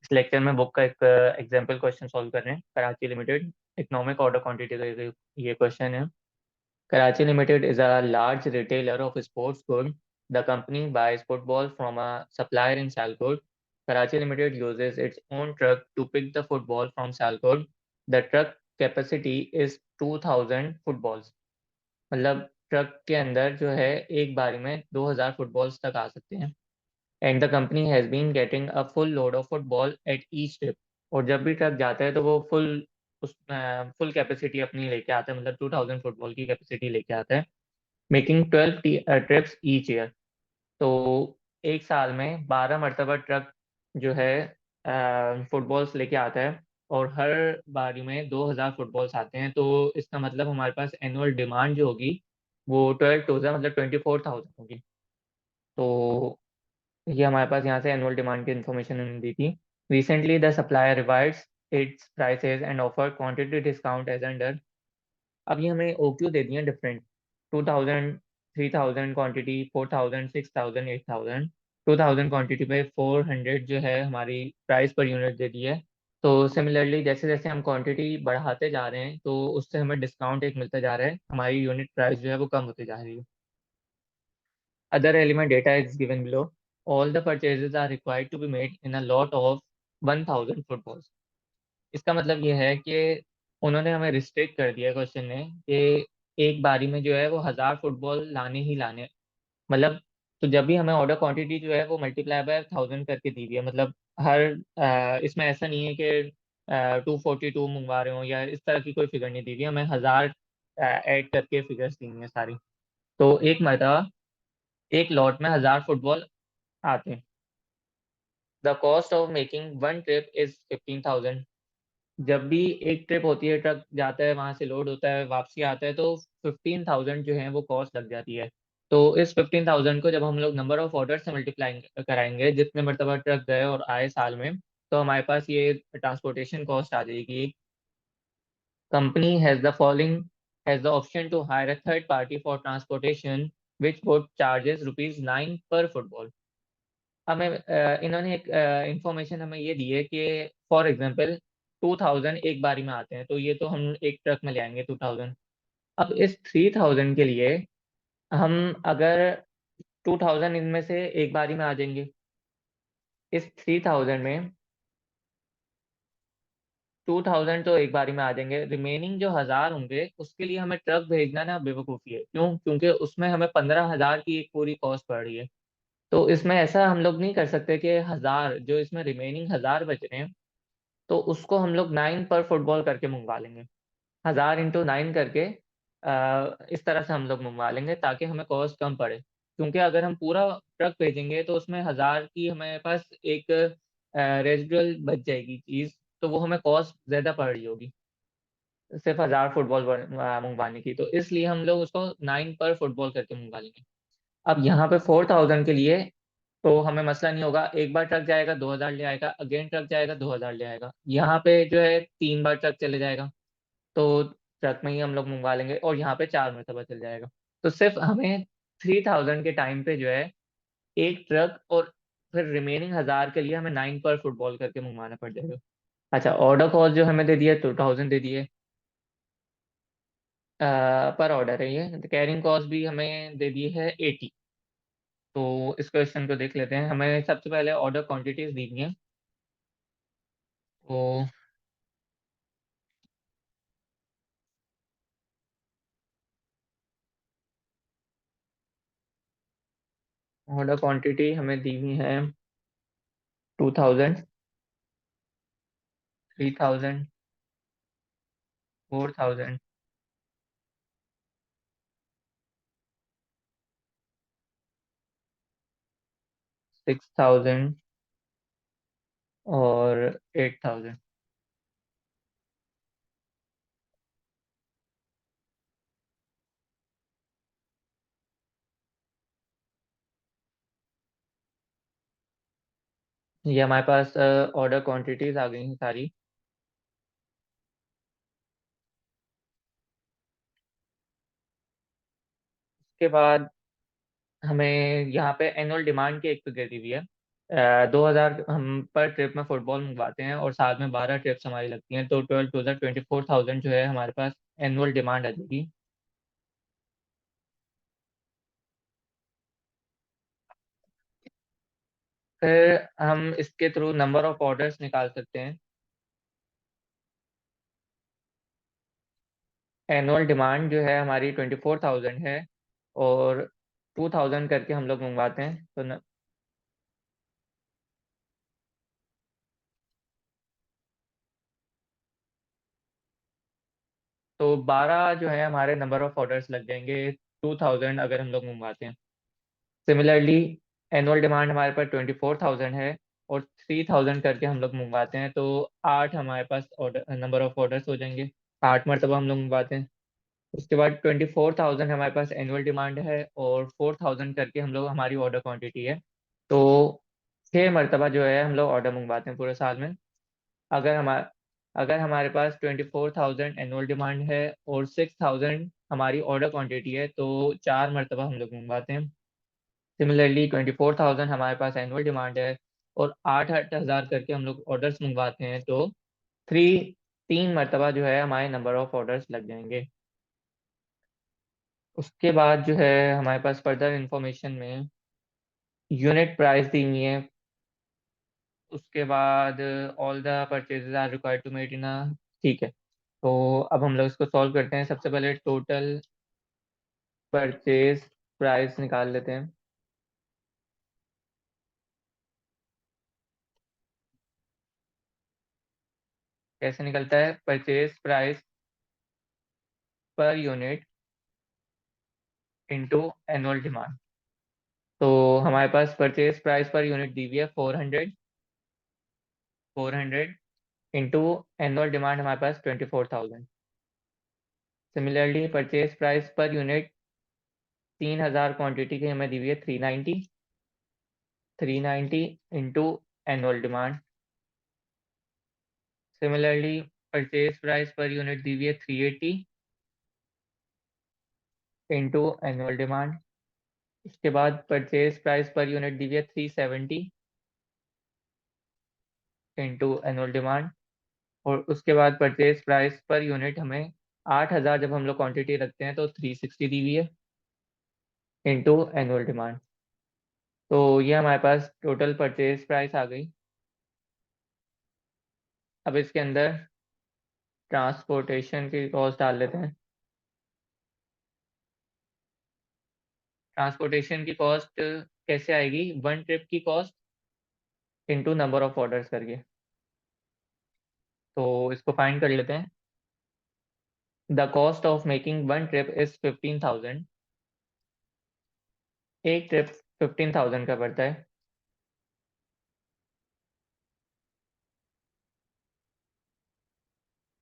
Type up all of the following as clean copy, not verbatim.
इस लेक्चर में बुक का एक एग्जाम्पल क्वेश्चन सॉल्व कर रहे हैं। Karachi limited economic order quantity का ये क्वेश्चन है। Karachi Limited is a large retailer of sports goods. The company buys football from a supplier in Salcode. Karachi Limited uses its own truck to pick the football from Salcode. The truck capacity is 2000 footballs. मतलब truck के अंदर जो है एक बारी में 2000 footballs तक आ सकते हैं। And the company has been getting a full load of football at each trip. और जब भी ट्रक जाता है तो वो फुल कैपेसिटी अपनी लेके आता है, मतलब 2000 फुटबॉल की कैपेसिटी लेके आता है। Making 12 trips each year. तो एक साल में 12 मरतबा ट्रक जो है फुटबॉल्स लेके आता है। और हर बारी में 2000 फुटबॉल्स आते हैं, तो इसका मतलब हमारे पास एनुअल डिमांड जो होगी वो 12,000 मतलब 24,000 होगी। तो ये हमारे पास यहाँ से एनुअल डिमांड की इन्फॉर्मेशन दी थी। Recently the supplier revise its prices and offer quantity discount as under. अब ये हमें ओक्यू दे दिए डिफरेंट। 2000, 3000 क्वांटिटी, 4000, 6000, 8000। 2000 क्वांटिटी पे 400 जो है हमारी प्राइस पर यूनिट दे दी है। तो सिमिलरली जैसे जैसे हम क्वांटिटी बढ़ाते जा रहे हैं तो उससे हमें डिस्काउंट एक मिलता जा रहा है, हमारी यूनिट प्राइस जो है वो कम होती जा रही है। Other element data is given below. All the purchases are required to be made in a lot of 1000 footballs. इसका मतलब ये है कि उन्होंने हमें रिस्ट्रिक्ट कर दिया क्वेश्चन ने कि एक बारी में जो है वो 1000 फुटबॉल लाने ही लाने। मतलब तो जब भी हमें ऑर्डर क्वांटिटी जो है वो मल्टीप्लाई बाय 1000 करके दी हुई है। मतलब हर इसमें ऐसा नहीं है कि 242 मंगवा रहे हो या इस तरह की कोई फिगर नहीं दी हुई, हमें 1000 ऐड करके फिगर्स दी हुई हैं सारी। तो एक मरतबा एक लॉट में 1000 फुटबॉल आते हैं। The cost of making one trip is 15,000। जब भी एक ट्रिप होती है, ट्रक जाता है, वहां से लोड होता है, वापसी आता है, तो 15,000 जो है वो कॉस्ट लग जाती है। तो इस 15,000 को जब हम लोग नंबर ऑफ ऑर्डर से मल्टीप्लाई कराएंगे, जितने मरतबा ट्रक गए और आए साल में, तो हमारे पास ये ट्रांसपोर्टेशन कॉस्ट आ जाएगी। Company has the following has the option to hire a third party for transportation which would charges ₹9 per football. हमें इन्होंने एक इंफॉर्मेशन हमें ये दी है कि फॉर एग्जांपल 2000 एक बारी में आते हैं, तो ये तो हम एक ट्रक में ले आएंगे 2000। अब इस 3000 के लिए हम अगर 2000 इनमें से एक बारी में आ जाएंगे, इस 3000 में 2000 तो एक बारी में आ जाएंगे, रिमेनिंग जो 1000 होंगे उसके लिए हमें ट्रक भेजना ना बेवकूफ़ी है। क्यों? क्योंकि उसमें हमें 15,000 की एक पूरी कॉस्ट पड़ रही है। तो इसमें ऐसा हम लोग नहीं कर सकते कि 1000 जो इसमें रिमेनिंग 1000 बच रहे हैं, तो उसको हम लोग 9 पर फुटबॉल करके मंगवा लेंगे। 1000 × 9 करके इस तरह से हम लोग मंगवा लेंगे ताकि हमें कॉस्ट कम पड़े। क्योंकि अगर हम पूरा ट्रक भेजेंगे तो उसमें 1000 की हमारे पास एक रेजिडुअल बच जाएगी चीज़, तो वो हमें कॉस्ट ज़्यादा पड़ रही होगी सिर्फ 1000 फुटबॉल मंगवाने की। तो इसलिए हम लोग उसको 9 पर फुटबॉल करके मंगवा लेंगे। अब यहाँ पे 4000 के लिए तो हमें मसला नहीं होगा। एक बार ट्रक जाएगा 2000 ले आएगा, अगेन ट्रक जाएगा 2000 ले आएगा। यहाँ पे जो है 3 बार ट्रक चले जाएगा, तो ट्रक में ही हम लोग मंगवा लेंगे, और यहाँ पे 4 मरतबा चल जाएगा। तो सिर्फ हमें 3000 के टाइम पे जो है एक ट्रक, और फिर रिमेनिंग 1000 के लिए हमें 9 पर फुटबॉल करके मंगवाना पड़ जाएगा। अच्छा, ऑर्डर कॉस्ट जो हमें दे दिया है 2000 दे दिए पर ऑर्डर है ये। कैरिंग कॉस्ट भी हमें दे दी है 80। तो इस क्वेश्चन को देख लेते हैं। हमें सबसे पहले ऑर्डर क्वांटिटीज दी हुई हैं। तो ऑर्डर क्वांटिटी हमें दी हुई है 2000, 3000, 4000, 6000 और 8000। ये हमारे पास ऑर्डर क्वांटिटीज आ गई हैं सारी। उसके बाद हमें यहाँ पे एनुअल डिमांड की एक फिगर दी हुई है। 2000 हम पर ट्रिप में फुटबॉल मंगवाते हैं और साथ में 12 ट्रिप्स हमारी लगती हैं, तो 24,000 जो है हमारे पास एनुअल डिमांड आ जाएगी। फिर हम इसके थ्रू नंबर ऑफ ऑर्डर्स निकाल सकते हैं। एनुअल डिमांड जो है हमारी 24,000 है, और 2,000 करके हम लोग मंगवाते हैं, तो 12 जो है हमारे नंबर ऑफ ऑर्डर्स लग जाएंगे 2,000 अगर हम लोग मंगवाते हैं। सिमिलरली एनुअल डिमांड हमारे पास 24,000 है, और 3,000 करके हम लोग मंगवाते हैं, तो 8 हमारे पास ऑर्डर नंबर ऑफ ऑर्डर्स हो जाएंगे। 8 मरतबा हम लोग मंगवाते हैं। उसके बाद 24,000 हमारे पास एनुअल डिमांड है, और 4,000 करके हम लोग हमारी ऑर्डर क्वांटिटी है, तो 6 मरतबा जो है हम लोग ऑर्डर मंगवाते हैं पूरे साल में। अगर हमारे अगर हमारे पास 24,000 एनुअल डिमांड है और 6,000 हमारी ऑर्डर क्वांटिटी है, तो 4 मरतबा हम लोग मंगवाते हैं। सिमिलरली 24,000 हमारे पास एनुअल डिमांड है, और 8,000 करके हम लोग ऑर्डर्स मंगवाते हैं, तो थ्री 3 मरतबा जो है हमारे नंबर ऑफ ऑर्डर्स लग जाएंगे। उसके बाद जो है हमारे पास फर्दर इंफॉर्मेशन में यूनिट प्राइस दी हुई है। उसके बाद all the purchases are required to made in a, ठीक है। तो अब हम लोग इसको सॉल्व करते हैं। सबसे पहले टोटल परचेज प्राइस निकाल लेते हैं। कैसे निकलता है? Purchase price per unit into annual demand. तो हमारे पास परचेज प्राइस पर यूनिट दी हुई है 400 इंटू एनुअल डिमांड हमारे पास 24,000। Similarly purchase price per unit 3,000 quantity की हमें दी हुई है 390 into annual demand. Similarly purchase price per unit दी हुई है 380 इंटू एनुअल डिमांड। उसके बाद परचेज प्राइस पर यूनिट दी हुई है 370 इंटू एनुअल डिमांड। और उसके बाद परचेज प्राइस पर यूनिट हमें 8,000 जब हम लोग क्वांटिटी रखते हैं तो 360 दी हुई है इंटू एनुअल डिमांड। तो ये हमारे पास टोटल परचेज प्राइस आ गई। अब इसके अंदर ट्रांसपोर्टेशन की कॉस्ट डाल लेते हैं। ट्रांसपोर्टेशन की कॉस्ट कैसे आएगी? वन ट्रिप की cost into number of orders करके। तो इसको फाइंड कर लेते हैं। The cost of making one trip is 15,000। एक ट्रिप 15,000 का पड़ता है।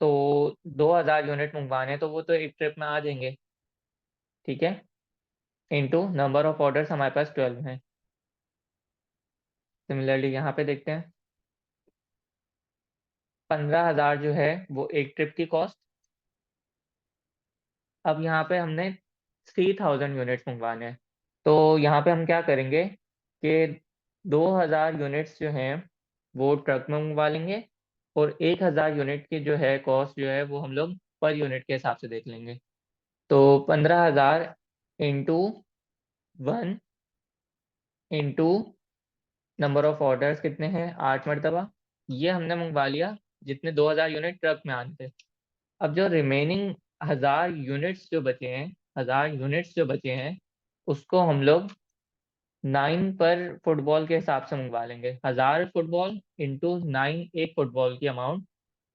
तो 2,000 यूनिट मंगवाने हैं, तो वो तो एक ट्रिप में आ जाएंगे, ठीक है। इंटू नंबर ऑफ ऑर्डर्स हमारे पास 12 हैं। सिमिलरली यहाँ पे देखते हैं, 15,000 जो है वो एक ट्रिप की कॉस्ट। अब यहाँ पे हमने 3,000 यूनिट्स मंगवाने हैं, तो यहाँ पे हम क्या करेंगे कि 2,000 यूनिट्स जो हैं वो ट्रक में मंगवा लेंगे, और 1,000 यूनिट की जो है कॉस्ट जो है वो हम लोग पर यूनिट के हिसाब से देख लेंगे। तो 15,000 into 1 into number of orders कितने हैं? 8 मरतबा। ये हमने मंगवा लिया जितने 2,000 यूनिट ट्रक में आने थे। अब जो रिमेनिंग 1,000 यूनिट्स जो बचे हैं, 1,000 यूनिट्स जो बचे हैं, उसको हम लोग 9 पर फुटबॉल के हिसाब से मंगवा लेंगे। 1,000 फुटबॉल इंटू 9 एक फुटबॉल की अमाउंट,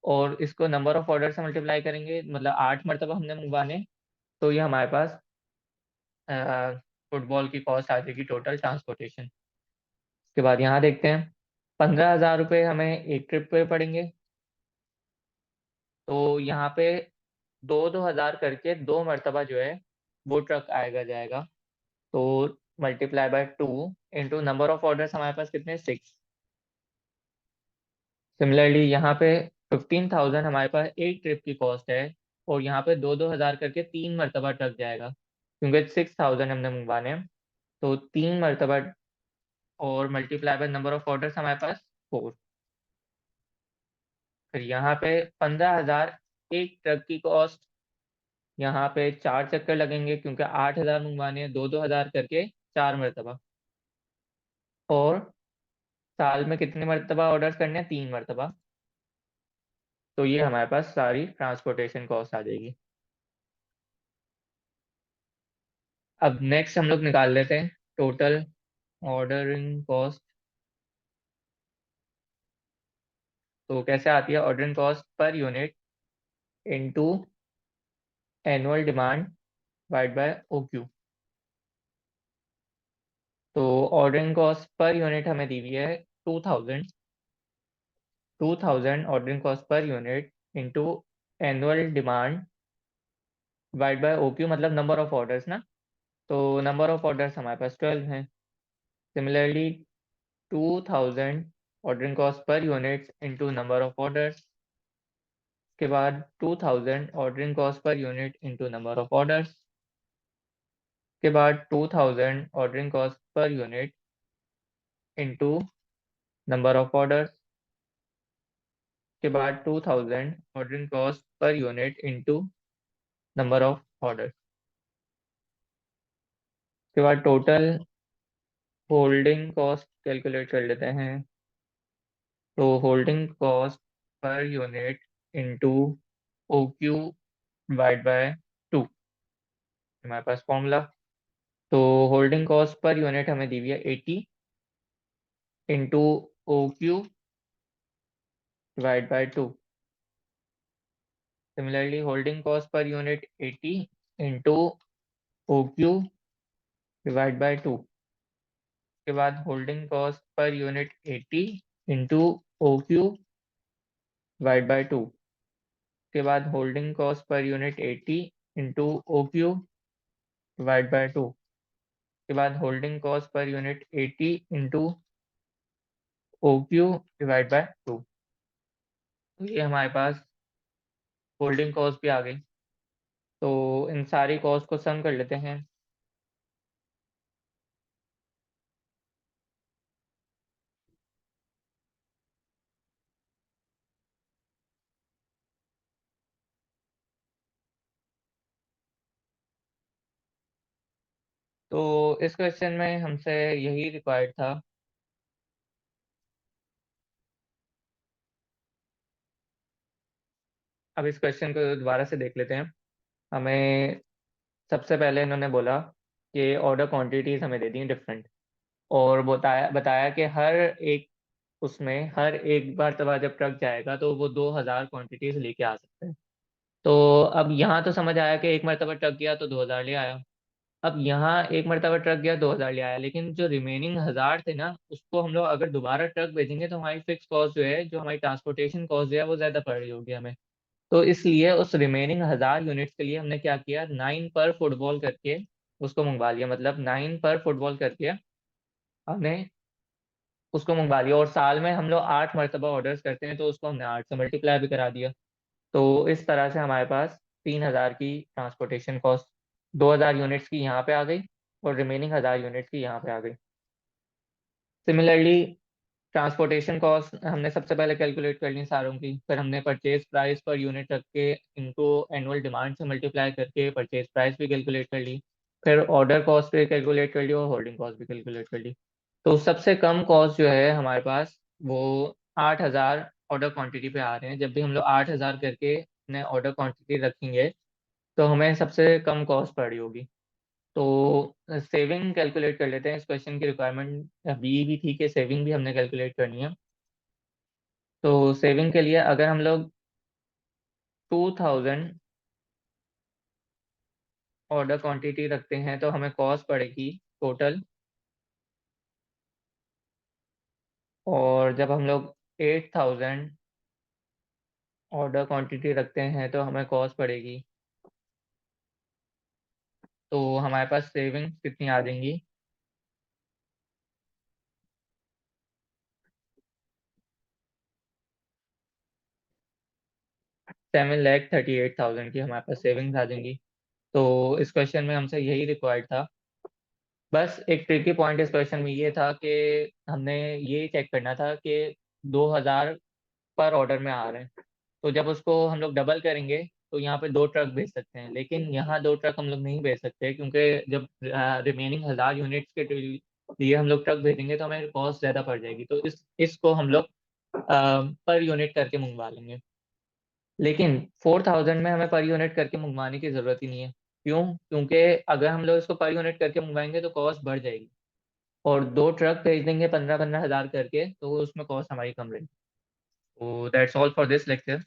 और इसको नंबर ऑफ ऑर्डर से मल्टीप्लाई करेंगे, मतलब 8 मरतबा हमने मंगवाने। तो ये हमारे पास फुटबॉल की कॉस्ट आ जाएगी टोटल ट्रांसपोर्टेशन। उसके बाद यहाँ देखते हैं, 15,000 रुपये हमें एक ट्रिप पे पड़ेंगे। तो यहाँ पे 2-2 हज़ार करके 2 मरतबा जो है वो ट्रक आएगा जाएगा। तो multiply by 2 into number of orders हमारे पास कितने? 6। सिमिलरली यहाँ पे 15,000 हमारे पास एक ट्रिप की कॉस्ट है, और यहाँ पे 2-2 हज़ार करके 3 मरतबा ट्रक जाएगा, क्योंकि 6,000 हमने मंगवाने हैं। तो 3 मरतबा और multiply by number of orders हमारे पास 4। फिर यहाँ पे 15,000 एक ट्रक की कॉस्ट। यहाँ पे 4 चक्कर लगेंगे क्योंकि 8,000 मंगवाने हैं, 2-2 हज़ार करके 4 मरतबा। और साल में कितने मरतबा ऑर्डर करने हैं? 3 मरतबा। तो ये हमारे पास सारी ट्रांसपोर्टेशन कॉस्ट आ जाएगी। अब नेक्स्ट हम लोग निकाल लेते हैं टोटल ऑर्डरिंग कॉस्ट। तो कैसे आती है? Ordering cost per unit into annual demand divide by OQ। तो ऑर्डरिंग कॉस्ट पर यूनिट हमें दी हुई है 2000। 2000 ordering cost per unit into annual demand divide by OQ, मतलब नंबर ऑफ ऑर्डर्स ना। तो नंबर ऑफ ऑर्डर्स हमारे पास 12 हैं। Similarly 2000 ordering cost per unit into number of orders के बाद 2000 ordering cost per unit into number of orders के बाद 2000 ordering cost per unit into number of orders के बाद 2000 ordering cost per unit into number of orders के बाद total holding cost calculate कर लेते हैं। तो holding cost per unit into OQ divide by 2 हमारे पास फॉर्मूला। तो होल्डिंग कॉस्ट पर यूनिट हमें दी हुई है 80 into OQ divide by 2। Similarly holding cost per unit 80 into OQ divide by 2 के बाद holding cost per unit 80 into OQ divide by 2 के बाद holding cost per unit 80 into OQ divide by 2 के बाद holding cost per unit 80 into OQ divide by 2। तो ये हमारे पास holding cost भी आ गई। तो इन सारी कॉस्ट को सम कर लेते हैं। तो इस क्वेश्चन में हमसे यही रिक्वायर्ड था। अब इस क्वेश्चन को दोबारा से देख लेते हैं। हमें सबसे पहले इन्होंने बोला कि ऑर्डर क्वांटिटीज हमें दे दी डिफरेंट, और बताया बताया कि हर एक उसमें हर एक बार तब जब ट्रक जाएगा तो वो 2,000 क्वांटिटीज लेके आ सकते हैं। तो अब यहाँ तो समझ आया कि एक मरतबा ट्रक गया तो 2,000 ले आया। अब यहाँ एक मरतबा ट्रक गया 2,000 ले आया, लेकिन जो रिमेनिंग 1,000 थे ना, उसको हम लोग अगर दोबारा ट्रक भेजेंगे तो हमारी फिक्स कॉस्ट जो है, जो हमारी ट्रांसपोर्टेशन कॉस्ट जो है, वो ज़्यादा पड़ रही होगी हमें। तो इसलिए उस रिमेनिंग 1,000 यूनिट्स के लिए हमने क्या किया, 9 पर फुटबॉल करके उसको मंगवा लिया। मतलब 9 पर फुटबॉल करके हमने उसको मंगवा लिया। और साल में हम लोग 8 मरतबा ऑर्डर्स करते हैं, तो उसको हमने 8 से मल्टीप्लाई भी करा दिया। तो इस तरह से हमारे पास 3,000 की ट्रांसपोर्टेशन कॉस्ट 2,000 यूनिट्स की यहाँ पे आ गई, और रिमेनिंग 1,000 यूनिट्स की यहाँ पे आ गई। सिमिलरली ट्रांसपोर्टेशन कॉस्ट हमने सबसे पहले कैलकुलेट कर ली सारों की, फिर हमने परचेज प्राइस पर यूनिट रख के इनको एनुअल डिमांड से मल्टीप्लाई करके परचेज प्राइस भी कैलकुलेट कर ली। फिर ऑर्डर कॉस्ट भी कैलकुलेट कर ली और होल्डिंग कॉस्ट भी कैलकुलेट कर ली। तो सबसे कम कॉस्ट जो है हमारे पास वो 8,000 ऑर्डर क्वांटिटी पे आ रहे हैं। जब भी हम लोग 8,000 करके अपने ऑर्डर क्वांटिटी रखेंगे तो हमें सबसे कम कॉस्ट पड़ी होगी। तो सेविंग कैलकुलेट कर लेते हैं। इस क्वेश्चन की रिक्वायरमेंट अभी भी थी कि सेविंग भी हमने कैलकुलेट करनी है। तो सेविंग के लिए अगर हम लोग 2,000 ऑर्डर क्वांटिटी रखते हैं तो हमें कॉस्ट पड़ेगी टोटल। और जब हम लोग 8,000 ऑर्डर क्वांटिटी रखते हैं तो हमें कॉस्ट पड़ेगी। तो हमारे पास सेविंग कितनी आ जाएंगी? 7,38,000 की हमारे पास सेविंग्स आ जाएंगी। तो इस क्वेश्चन में हमसे यही रिक्वायर्ड था बस एक ट्रिकी पॉइंट इस क्वेश्चन में ये था कि हमने ये चेक करना था कि 2000 पर ऑर्डर में आ रहे हैं, तो जब उसको हम लोग डबल करेंगे तो यहाँ पे 2 ट्रक भेज सकते हैं, लेकिन यहाँ 2 ट्रक हम लोग नहीं भेज सकते, क्योंकि जब रिमेनिंग 1000 यूनिट्स के लिए हम लोग ट्रक भेजेंगे तो हमें कॉस्ट ज़्यादा पड़ जाएगी, तो इसको हम लोग पर यूनिट करके मंगवा लेंगे। लेकिन 4000 में हमें पर यूनिट करके मंगवाने की ज़रूरत ही नहीं है। क्यों? क्योंकि अगर हम लोग इसको पर यूनिट करके मंगवाएंगे तो कॉस्ट बढ़ जाएगी, और 2 ट्रक भेज देंगे 15-15 हज़ार करके, तो उसमें कॉस्ट हमारी कम रहेगी। तो that's all for this lecture.